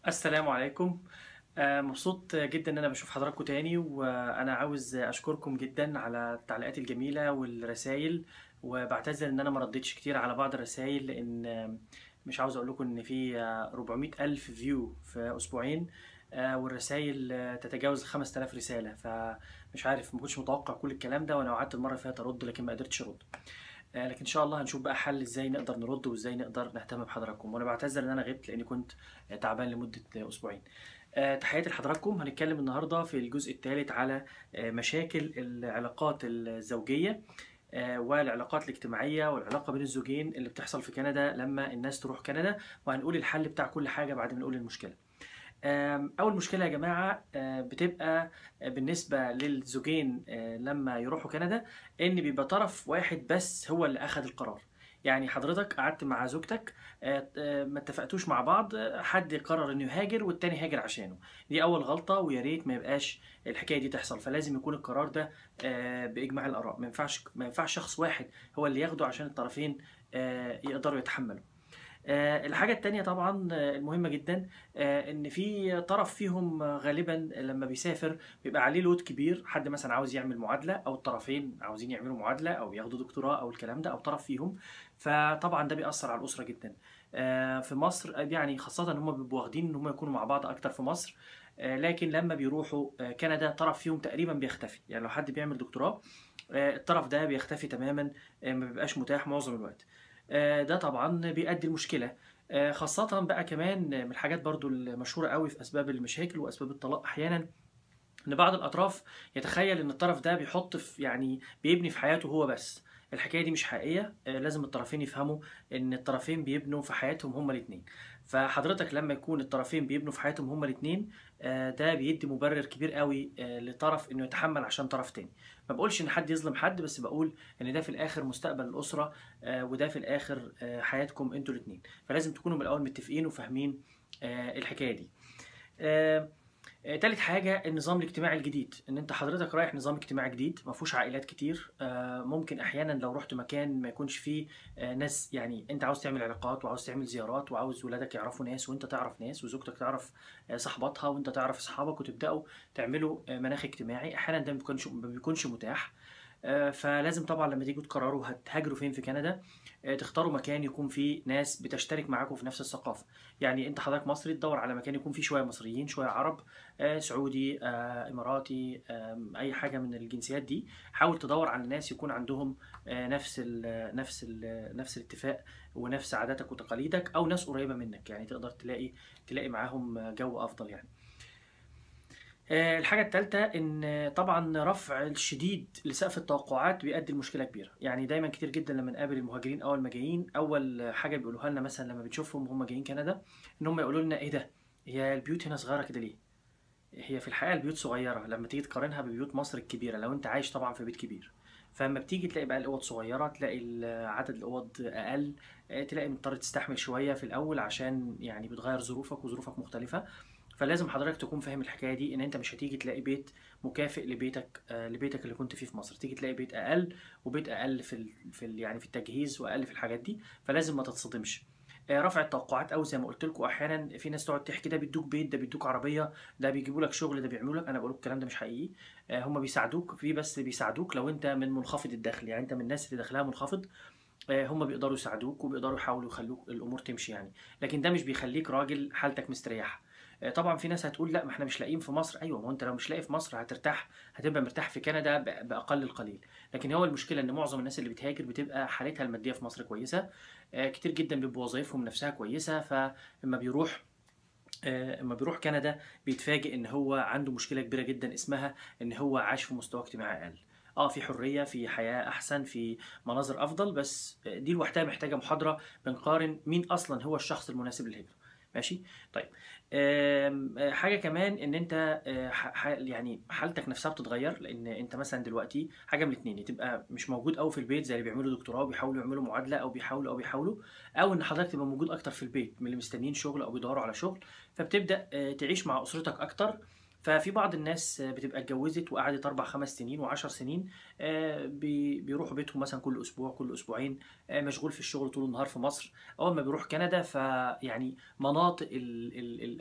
السلام عليكم. مبسوط جدا ان انا بشوف حضراتكم تاني، وانا عاوز اشكركم جدا على التعليقات الجميله والرسائل. وبعتذر ان انا ما ردتش كتير على بعض الرسائل، لان مش عاوز اقول لكم ان في 400 الف فيو في اسبوعين. والرسائل تتجاوز 5000 رساله، فمش عارف، ما كنتش متوقع كل الكلام ده، وانا وعدت المره اللي فاتت ارد لكن ما قدرتش ارد. لكن ان شاء الله هنشوف بقى حل ازاي نقدر نرد وازاي نقدر نهتم بحضراتكم. وانا بعتذر ان انا غبت لاني كنت تعبان لمده اسبوعين. تحياتي لحضراتكم. هنتكلم النهارده في الجزء الثالث على مشاكل العلاقات الزوجيه، والعلاقات الاجتماعيه والعلاقه بين الزوجين اللي بتحصل في كندا لما الناس تروح كندا. وهنقول الحل بتاع كل حاجه بعد ما نقول المشكله. أول مشكلة يا جماعة بتبقى بالنسبة للزوجين لما يروحوا كندا، إن بيبقى طرف واحد بس هو اللي أخذ القرار. يعني حضرتك قعدت مع زوجتك، ما اتفقتوش مع بعض، حد قرر إنه يهاجر والتاني هاجر عشانه. دي أول غلطة، ويا ريت ما يبقاش الحكاية دي تحصل. فلازم يكون القرار ده بإجماع الآراء. ما ينفعش شخص واحد هو اللي ياخده عشان الطرفين يقدروا يتحملوا. الحاجة التانية طبعا المهمة جدا، ان في طرف فيهم غالبا لما بيسافر بيبقى عليه لود كبير. حد مثلا عاوز يعمل معادلة، او الطرفين عاوزين يعملوا معادلة او ياخدوا دكتوراه او الكلام ده، او طرف فيهم. فطبعا ده بيأثر على الأسرة جدا. في مصر يعني خاصة ان هم بيبقوا واخدين ان هم يكونوا مع بعض اكتر في مصر. لكن لما بيروحوا كندا طرف فيهم تقريبا بيختفي. يعني لو حد بيعمل دكتوراه، الطرف ده بيختفي تماما، ما بيبقاش متاح معظم الوقت. ده طبعا بيؤدي المشكلة. خاصة بقى كمان من الحاجات برضو المشهورة قوي في أسباب المشاكل وأسباب الطلاق أحيانا، ان بعض الاطراف يتخيل ان الطرف ده بيحط في، يعني بيبني في حياته هو بس. الحكايه دي مش حقيقيه. لازم الطرفين يفهموا ان الطرفين بيبنوا في حياتهم هما الاثنين. فحضرتك لما يكون الطرفين بيبنوا في حياتهم هما الاثنين، ده بيدي مبرر كبير قوي لطرف انه يتحمل عشان طرف تاني. ما بقولش ان حد يظلم حد، بس بقول ان ده في الاخر مستقبل الاسره، وده في الاخر حياتكم انتوا الاثنين. فلازم تكونوا من الاول متفقين وفاهمين الحكايه دي. آه، تالت حاجة النظام الاجتماعي الجديد. ان انت حضرتك رايح نظام اجتماعي جديد ما فيهوش عائلات كتير. ممكن احيانا لو رحت مكان ما يكونش فيه ناس، يعني انت عاوز تعمل علاقات وعاوز تعمل زيارات وعاوز ولادك يعرفوا ناس وانت تعرف ناس وزوجتك تعرف صحباتها وانت تعرف اصحابك، وتبداوا تعملوا مناخ اجتماعي. احيانا ده ما بيكونش متاح. فلازم طبعا لما تيجوا تقرروا هتهاجروا فين في كندا، تختاروا مكان يكون فيه ناس بتشترك معاكم في نفس الثقافة. يعني انت حضرتك مصري، تدور على مكان يكون فيه شوية مصريين شوية عرب، سعودي، إماراتي، أي حاجة من الجنسيات دي. حاول تدور على ناس يكون عندهم نفس الاتفاق ونفس عاداتك وتقاليدك، أو ناس قريبة منك، يعني تقدر تلاقي معاهم جو أفضل يعني. الحاجة التالتة إن طبعا رفع الشديد لسقف التوقعات بيؤدي لمشكلة كبيرة. يعني دايما كتير جدا لما نقابل المهاجرين أول ما جايين، أول حاجة بيقولوها لنا مثلا لما بنشوفهم وهم جايين كندا، إن هم يقولوا لنا إيه ده؟ هي البيوت هنا صغيرة كده ليه؟ هي في الحقيقة البيوت صغيرة لما تيجي تقارنها ببيوت مصر الكبيرة، لو أنت عايش طبعا في بيت كبير. فلما بتيجي تلاقي بقى الأوض صغيرة، تلاقي عدد الأوض أقل، تلاقي مضطر تستحمل شوية في الأول عشان يعني بتغير ظروفك وظروفك مختلفة. فلازم حضرتك تكون فاهم الحكاية دي، إن أنت مش هتيجي تلاقي بيت مكافئ لبيتك اللي كنت فيه في مصر. تيجي تلاقي بيت أقل، وبيت أقل يعني في التجهيز، وأقل في الحاجات دي. فلازم ما تتصدمش. رفع التوقعات، او زي ما قلت لكم احيانا في ناس تقعد تحكي ده بيدوك بيت، ده بيدوك عربيه، ده بيجيبوا لك شغل، ده بيعملوا لك. انا بقول لك الكلام ده مش حقيقي. هم بيساعدوك في، بس بيساعدوك لو انت من منخفض الدخل، يعني انت من الناس اللي دخلها منخفض. هم بيقدروا يساعدوك وبيقدروا يحاولوا يخلوك الامور تمشي يعني. لكن ده مش بيخليك راجل حالتك مستريحه. طبعا في ناس هتقول لا، ما احنا مش لاقيين في مصر. ايوه، ما هو انت لو مش لاقي في مصر هترتاح، هتبقى مرتاح في كندا باقل القليل. لكن هو المشكله ان معظم الناس اللي بتهاجر بتبقى حالتها الماديه في مصر كويسه. كتير جدا بيبقوا وظايفهم نفسها كويسه. فلما بيروح اما بيروح كندا بيتفاجئ ان هو عنده مشكله كبيره جدا، اسمها ان هو عاش في مستوى اجتماعي اقل. في حريه، في حياه احسن، في مناظر افضل، بس دي لوحدها محتاجه محاضره. بنقارن مين اصلا هو الشخص المناسب للهجره. ماشي. طيب. حاجه كمان ان انت يعني حالتك نفسها بتتغير، لان انت مثلا دلوقتي حاجه من الاثنين: تبقى مش موجود قوي في البيت زي اللي بيعملوا دكتوراه وبيحاولوا يعملوا معادله، او بيحاولوا، او ان حضرتك تبقى موجود اكتر في البيت من اللي مستنيين شغل او بيدوروا على شغل. فبتبدا تعيش مع اسرتك اكتر. ففي بعض الناس بتبقى اتجوزت وقعدت 4 5 سنين و10 سنين، بيروحوا بيتهم مثلا كل اسبوع كل اسبوعين، مشغول في الشغل طول النهار في مصر. اول ما بيروح كندا فيعني مناطق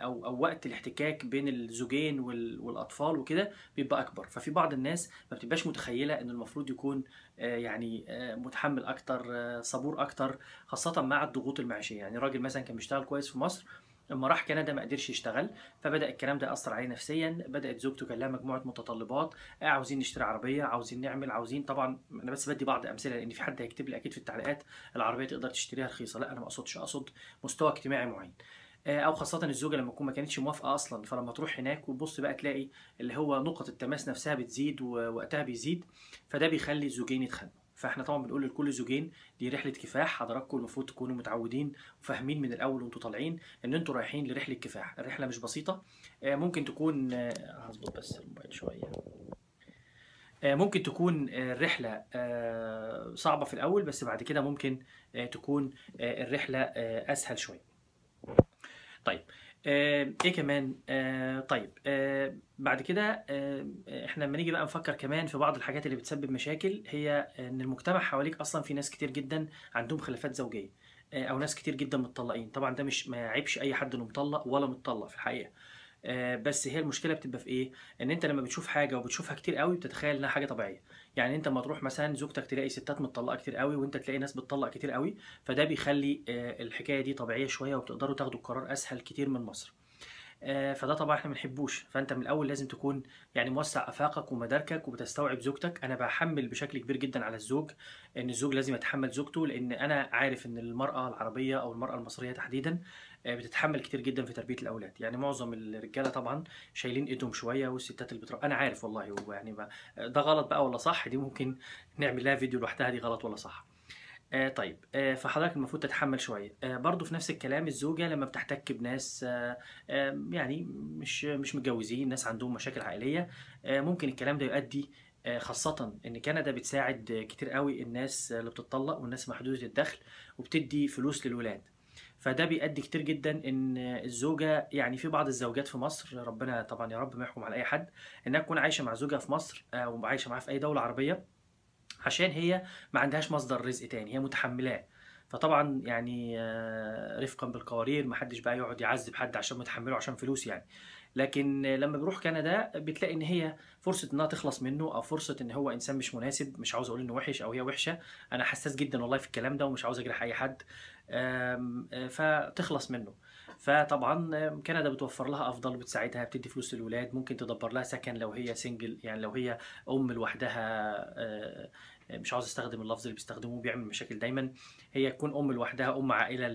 او وقت الاحتكاك بين الزوجين والاطفال وكده بيبقى اكبر. ففي بعض الناس ما بتبقاش متخيله ان المفروض يكون يعني متحمل اكتر، صبور اكتر، خاصه مع الضغوط المعيشيه. يعني راجل مثلا كان بيشتغل كويس في مصر، لما راح كندا ما قدرش يشتغل، فبدأ الكلام ده يأثر عليه نفسيا. بدأت زوجته كان لها مجموعة متطلبات، عاوزين نشتري عربية، عاوزين نعمل، عاوزين. طبعا أنا بس بدي بعض أمثلة لأن في حد هيكتب لي أكيد في التعليقات العربية تقدر تشتريها رخيصة. لا، أنا ما أقصدش، أقصد مستوى اجتماعي معين. او خاصه الزوجه لما تكون ما كانتش موافقه اصلا، فلما تروح هناك وتبص بقى تلاقي اللي هو نقط التماس نفسها بتزيد ووقتها بيزيد، فده بيخلي الزوجين يتخانقوا. فاحنا طبعا بنقول لكل زوجين دي رحله كفاح، حضراتكم المفروض تكونوا متعودين وفاهمين من الاول وانتوا طالعين ان انتوا رايحين لرحله كفاح. الرحله مش بسيطه. ممكن تكون هظبط بس الموبايل شويه. ممكن تكون الرحله صعبه في الاول، بس بعد كده ممكن تكون الرحله اسهل شويه. طيب، ايه كمان؟ طيب، بعد كده احنا لما نيجي بقى نفكر كمان في بعض الحاجات اللي بتسبب مشاكل، هي ان المجتمع حواليك اصلا في ناس كتير جدا عندهم خلافات زوجيه، او ناس كتير جدا متطلقين. طبعا ده مش ما يعيبش اي حد انه مطلق ولا متطلق في الحقيقه. بس هي المشكله بتبقى في ايه؟ ان انت لما بتشوف حاجه وبتشوفها كتير قوي بتتخيل انها حاجه طبيعيه. يعني انت لما تروح مثلا زوجتك تلاقي ستات متطلقه كتير قوي، وانت تلاقي ناس بتطلق كتير قوي، فده بيخلي الحكايه دي طبيعيه شويه، وبتقدروا تاخدوا القرار اسهل كتير من مصر. فده طبعا احنا ما بنحبوش. فانت من الاول لازم تكون يعني موسع افاقك ومداركك وبتستوعب زوجتك. انا بحمل بشكل كبير جدا على الزوج ان الزوج لازم يتحمل زوجته، لان انا عارف ان المراه العربيه او المراه المصريه تحديدا بتتحمل كتير جدا في تربيه الاولاد. يعني معظم الرجاله طبعا شايلين ايدهم شويه، والستات اللي بتربي انا عارف والله. هو يعني ده غلط بقى ولا صح؟ دي ممكن نعمل لها فيديو لوحدها، دي غلط ولا صح. طيب، فحضرتك المفروض تتحمل شوية. برضو في نفس الكلام الزوجة لما بتحتك بناس يعني مش متجوزين، ناس عندهم مشاكل عائلية، ممكن الكلام ده يؤدي، خاصة إن كندا بتساعد كتير قوي الناس اللي بتطلق والناس محدودة الدخل، وبتدي فلوس للولاد. فده بيؤدي كتير جدا ان الزوجه، يعني في بعض الزوجات في مصر، ربنا طبعا يا رب ما يحكم على اي حد، انها تكون عايشه مع زوجها في مصر او عايشه معاه في اي دوله عربيه، عشان هي ما عندهاش مصدر رزق تاني، هي متحملاه. فطبعا يعني رفقا بالقوارير، ما حدش بقى يقعد يعذب حد عشان متحمله عشان فلوس يعني. لكن لما بيروح كندا بتلاقي ان هي فرصه انها تخلص منه، او فرصه ان هو انسان مش مناسب. مش عاوز اقول انه وحش او هي وحشه، انا حساس جدا والله في الكلام ده ومش عاوز اجرح اي حد. فتخلص منه. فطبعا كندا بتوفر لها افضل، بتساعدها، بتدي فلوس للولاد، ممكن تدبر لها سكن لو هي سنجل، يعني لو هي ام لوحدها. مش عاوز استخدم اللفظ اللي بيستخدموه بيعمل مشاكل دايما. هي تكون ام لوحدها، ام عائله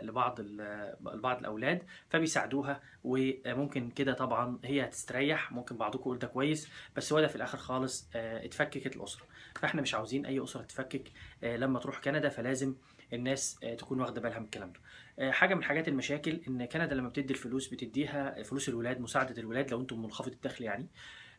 لبعض الاولاد، فبيساعدوها. وممكن كده طبعا هي هتستريح. ممكن بعضكم يقول ده كويس، بس هو ده في الاخر خالص اتفككت الاسره. فاحنا مش عاوزين اي اسره تتفكك لما تروح كندا، فلازم الناس تكون واخده بالها من الكلام ده. حاجه من حاجات المشاكل ان كندا لما بتدي الفلوس بتديها فلوس الولاد، مساعده الولاد لو انتم منخفض الدخل يعني،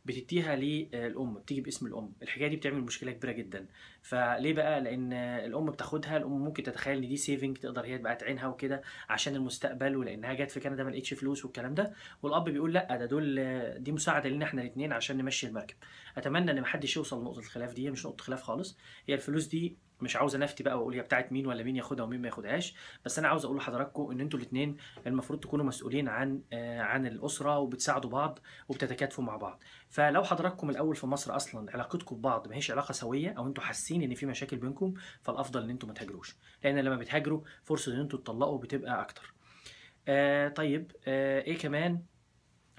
بتديها للام، بتيجي باسم الام. الحكايه دي بتعمل مشكله كبيره جدا. فليه بقى؟ لان الام بتاخدها، الام ممكن تتخيل ان دي سيفنج تقدر هي تبقى تعينها وكده عشان المستقبل، ولانها جت في كندا ما لقيتش فلوس والكلام ده. والاب بيقول لا، ده دي مساعده لنا احنا الاثنين عشان نمشي المركب. اتمنى ان محدش يوصل لنقطه الخلاف دي، مش نقطه خلاف خالص. هي الفلوس دي مش عاوز انفتي بقى واقول هي بتاعت مين ولا مين ياخدها ومين ما ياخدهاش، بس انا عاوز اقول لحضراتكم ان انتوا الاثنين المفروض تكونوا مسؤولين عن الاسره، وبتساعدوا بعض وبتتكاتفوا مع بعض. فلو حضراتكم الاول في مصر اصلا علاقتكم ببعض ما هيش علاقه سويه، او انتوا حاسين ان في مشاكل بينكم، فالافضل ان انتوا ما تهاجروش، لان لما بتهاجروا فرصه ان انتوا تطلقوا بتبقى اكتر. طيب، ايه كمان؟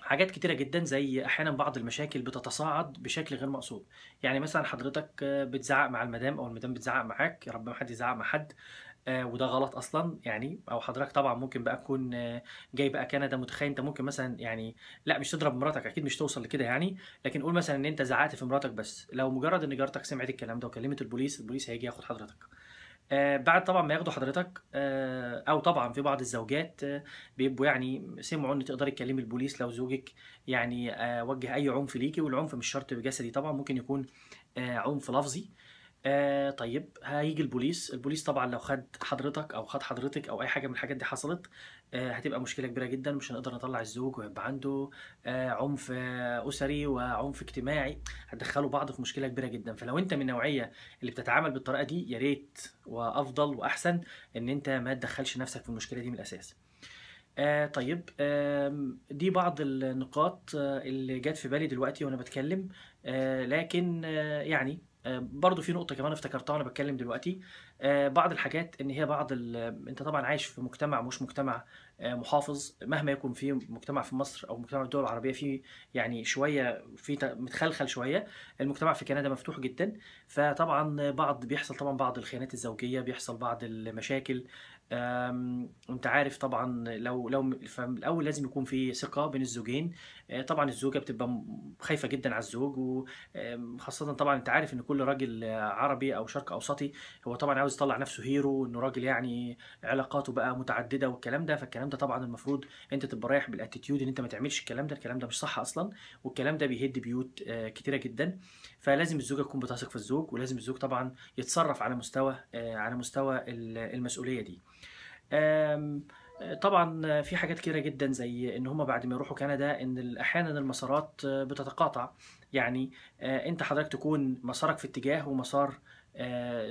حاجات كتيرة جدا، زي أحيانا بعض المشاكل بتتصاعد بشكل غير مقصود. يعني مثلا حضرتك بتزعق مع المدام، أو المدام بتزعق معاك، يا رب ما حد يزعق مع حد. وده غلط اصلا يعني. او حضرتك طبعا ممكن بقى تكون جاي بقى كندا متخيل انت ممكن مثلا يعني، لا مش تضرب مراتك اكيد، مش توصل لكده يعني. لكن قول مثلا ان انت زعقت في مراتك، بس لو مجرد ان جارتك سمعت الكلام ده وكلمت البوليس، البوليس هيجي ياخد حضرتك. بعد طبعا ما ياخدوا حضرتك، او طبعا في بعض الزوجات بيبقوا يعني سمعوا ان تقدري تكلمي البوليس لو زوجك يعني وجه اي عنف ليكي. والعنف مش شرط جسدي طبعا، ممكن يكون عنف لفظي. طيب هيجي البوليس طبعا لو خد حضرتك او خد حضرتك او اي حاجه من الحاجات دي حصلت، هتبقى مشكلة كبيرة جدًا، مش هنقدر نطلّع الزوج وهيبقى عنده عنف أسري وعنف اجتماعي، هتدخّلوا بعض في مشكلة كبيرة جدًا. فلو أنت من النوعية اللي بتتعامل بالطريقة دي، يا ريت وأفضل وأحسن إن أنت ما تدخّلش نَفْسك في المشكلة دي من الأساس. طيب، دي بعض النقاط اللي جات في بالي دلوقتي وأنا باتكلّم. لكن يعني برضه في نقطة كمان افتكرتها وأنا باتكلّم دلوقتي. بعض الحاجات إن هي بعض أنت طبعًا عايش في مجتمع مش مجتمع محافظ، مهما يكن في مجتمع في مصر أو مجتمع في الدول العربية فيه يعني شوية في متخلخل شوية. المجتمع في كندا مفتوح جدًا، فطبعًا بيحصل طبعًا بعض الخيانات الزوجية، بيحصل بعض المشاكل. أنت عارف طبعًا فمن الأول لازم يكون في ثقة بين الزوجين. طبعًا الزوجة بتبقى خايفة جدًا على الزوج، و خاصةً طبعًا أنت عارف إن كل راجل عربي أو شرق أوسطي هو طبعًا عاوز يطلّع نفسه hero، وإنه راجل يعني علاقاته بقى متعددة والكلام ده. فالكلام ده طبعًا المفروض أنت تبقى رايح بالattitude إن أنت ما تعملش الكلام ده. الكلام ده مش صح أصلًا، والكلام ده بيهد بيوت كتيرة جدًا. فلازم الزوجة تكون بتثق في الزوج، ولازم الزوج طبعًا يتصرف على مستوى المسؤولية دي. آمم، طبعًا في حاجات كتيرة جدًا زي إن هُم بعد ما يروحوا كندا إن أحيانًا المسارات بتتقاطع. يعني أنت حضرتك تكون مسارك في اتجاه ومسار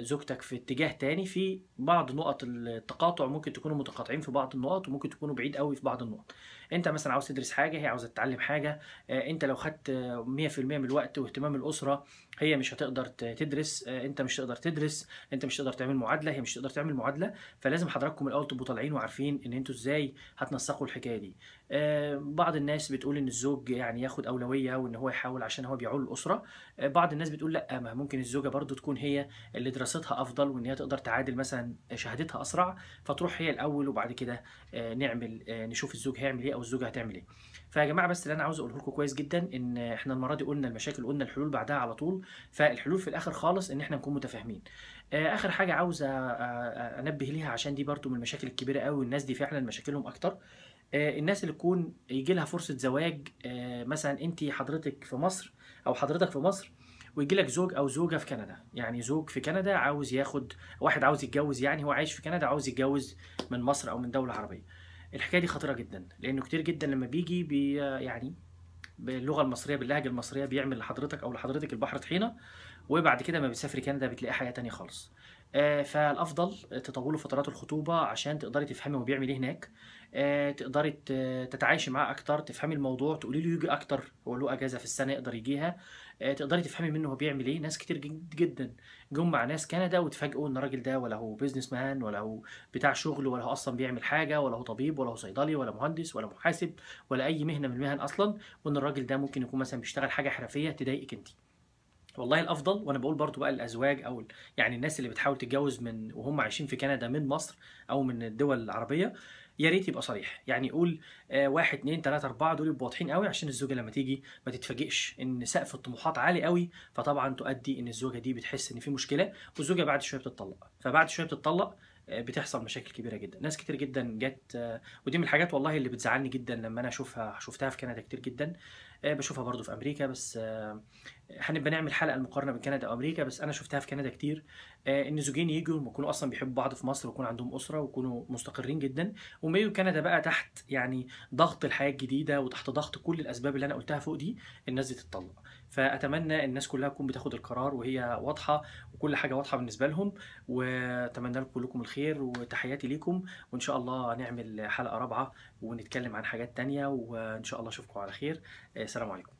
زوجتك في اتجاه تاني. في بعض نقط التقاطع ممكن تكونوا متقاطعين في بعض النقط، وممكن تكونوا بعيد أوي في بعض النقط. أنت مثلًا عاوز تدرس حاجة، هي عاوزة تتعلم حاجة. أنت لو خدت 100% من الوقت واهتمام الأسرة، هي مش هتقدر تدرس. أنت مش هتقدر تدرس، أنت مش هتقدر تعمل معادلة، هي مش هتقدر تعمل معادلة. فلازم حضراتكم الأول تبقوا طالعين وعارفين إن أنتم إزاي هتنسّقوا الحكاية دي. بعض الناس بتقول إن الزوج يعني ياخد أولوية وإن هو يحاول عشان هو بيعول الأسرة. بعض الناس بتقول لأ، ما ممكن الزوجة برضه تكون هي اللي دراستها أفضل، وإن هي تقدر تعادل مثلًا شهادتها أسرع، فتروح هي الأول وبعد كده نعمل نشوف الزوج هيعمل إيه أو الزوجة هتعمل إيه. فيا جماعة بس اللي أنا عاوز أقوله لكم كويس جدًا إن إحنا المرّة دي قُلنا المشاكل وقُلنا الحلول بعدها على طول. فالحلول في الآخر خالص إن إحنا نكون متفاهمين. آخر حاجة عاوز أنبّه ليها عشان دي برضه من المشاكل الكبيرة أوي، والناس دي فعلًا مشاكلهم أكتر. الناس اللي تكون ييجي لها فرصة زواج، مثلًا أنتِ حضرتِك في مصر أو حضرتك في مصر، وييجي لك زوج أو زوجة في كندا. يعني زوج في كندا عاوز واحد عاوز يتجوّز، يعني هو عايش في كندا عاوز يتجوّز من مصر أو من دولة عربية. الحكاية دي خطيرة جدًا، لإنه كتير جدًا لمّا بييجي يعني باللغة المصرية باللهجة المصرية بيعمل لحضرتك أو لحضرتِك البحر طحينة، وبعد كده أمّا بتسافري كندا بتلاقي حاجة تانية خالص. فالأفضل تطوّلوا فترات الخطوبة عشان تقدري تفهمي هو بيعمل إيه هناك. تقدري تتعايشي معاه أكتر، تفهمي الموضوع، تقولي له ييجي أكتر، هو له أجازة في السنة يقدر ييجيها. تقدري تفهمي منه هو بيعمل إيه. ناس كتير جدًا جُم مع ناس كندا واتفاجئوا إن الراجل ده ولا هو businessman ولا هو بتاع شغل ولا هو أصلًا بيعمل حاجة ولا هو طبيب ولا هو صيدلي ولا مهندس ولا محاسب ولا أي مهنة من المهن أصلًا، وإن الراجل ده ممكن يكون مثلًا بيشتغل حاجة حرفية تضايقِك أنتِ. والله الأفضل، وأنا باقول برضه بقى للأزواج أو يعني الناس اللي بتحاول تتجوّز وهُم عايشين في كندا من مصر أو من الدول العربية، يا ريت يبقى صريح. يعني قُل 1، 2، 3، 4 دول يبقوا واضحين أوي عشان الزوجة لمّا تيجي ما تتفاجئش إن سقف الطموحات عالي أوي. فطبعًا تؤدّي إن الزوجة دي بتحس إن في مشكلة، والزوجة بعد شوية بتتطلّق. فبعد شوية بتتطلّق بتحصل مشاكل كبيرة جدًا. ناس كتير جدًا جات، ودي من الحاجات والله اللي بتزعّلني جدًا لمّا أنا شُفتها في كندا كتير جدًا. باشوفها برضه في أمريكا، بس هنبقى نعمل حلقة المقارنة بين كندا وأمريكا. بس أنا شُفتها في كندا كتير. إن زوجين ييجوا يكونوا أصلًا بيحبوا بعض في مصر ويكون عندهم أسرة ويكونوا مستقرين جدًا، وأمّا ييجوا كندا بقى تحت يعني ضغط الحياة الجديدة وتحت ضغط كل الأسباب اللي أنا قُلتها فوق دي، الناس دي تتطلّق. فأتمنى الناس كلّها تكون بتاخد القرار وهي واضحة وكل حاجة واضحة بالنسبة لهم. وأتمنى لكم كلّكم الخير وتحياتي ليكم، وإن شاء الله نعمل حلقة رابعة ونتكلم عن حاجات تانية، وإن شاء الله أشوفكم على خير. سلام عليكم.